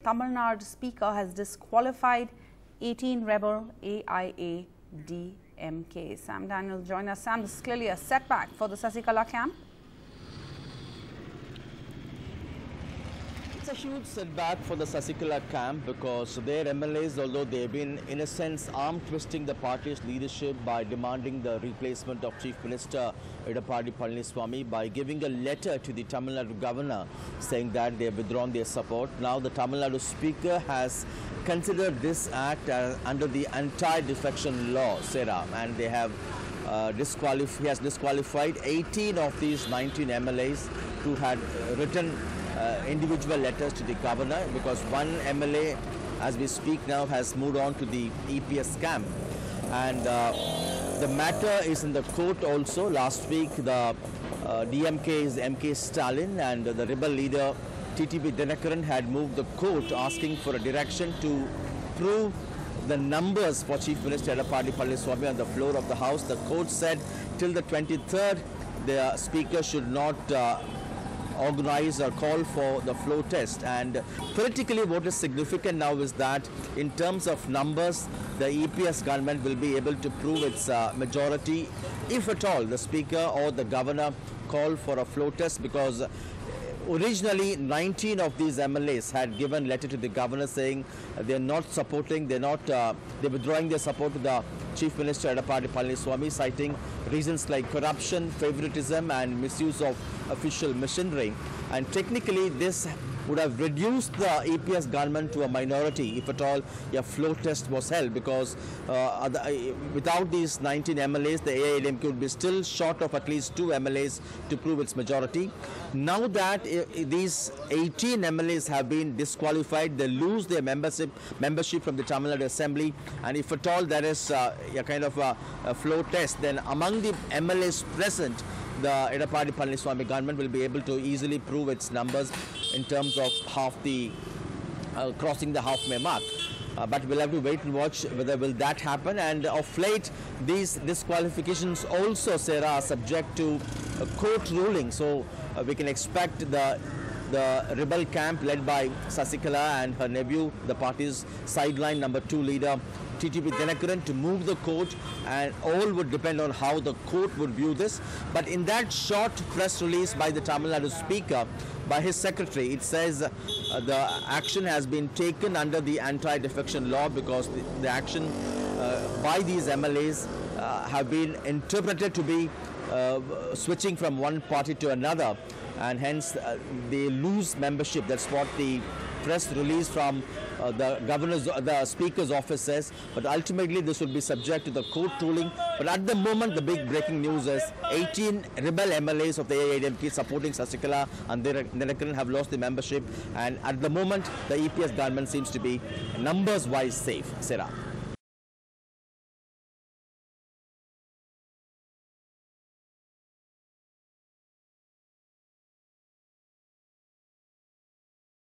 Tamil Nadu Speaker has disqualified 18 rebel AIADMK. Sam Daniel joins us. Sam, this is clearly a setback for the Sasikala camp. It's a huge setback for the Sasikala camp because their MLAs, although they've been in a sense arm twisting the party's leadership by demanding the replacement of Chief Minister E Palaniswami by giving a letter to the Tamil Nadu governor saying that they have withdrawn their support. Now the Tamil Nadu Speaker has considered this act under the anti-defection law, Sarah, and they have he has disqualified 18 of these 19 MLAs who had written individual letters to the governor, because one MLA, as we speak now, has moved on to the EPS camp, and the matter is in the court also. Last week the DMK's MK Stalin and the rebel leader TTV Dhinakaran had moved the court asking for a direction to prove the numbers for Chief Minister E Palaniswami on the floor of the House. The court said till the 23rd the Speaker should not organize or call for the floor test, and politically what is significant now is that in terms of numbers the EPS government will be able to prove its majority if at all the Speaker or the governor call for a floor test, because originally 19 of these MLAs had given letter to the governor saying they're not supporting, they're withdrawing their support to the Chief Minister E Palaniswami, citing reasons like corruption, favoritism and misuse of official machinery. And technically this would have reduced the EPS government to a minority if at all a floor test was held, because without these 19 MLAs the AIADMK would be still short of at least 2 MLAs to prove its majority. Now that these 18 MLAs have been disqualified, they lose their membership from the Tamil Nadu Assembly, and if at all there is a kind of a floor test, then among the MLAs present, the E Palaniswami government will be able to easily prove its numbers in terms of crossing the halfway mark. But we'll have to wait and watch whether will that happen. And of late, these disqualifications also, Sarah, are subject to a court ruling. So we can expect the rebel camp led by Sasikala and her nephew, the party's sideline number 2 leader, TTV Dhinakaran, to move the court, and all would depend on how the court would view this. But in that short press release by the Tamil Nadu Speaker, by his secretary, it says the action has been taken under the anti-defection law because the action by these MLAs have been interpreted to be switching from one party to another, and hence they lose membership. That's what the press release from the Speaker's office says. But ultimately this will be subject to the court ruling. But at the moment the big breaking news is 18 rebel MLAs of the AIADMK supporting Sasikala and Dhinakaran have lost the membership, and at the moment the EPS government seems to be numbers wise safe. Sarah.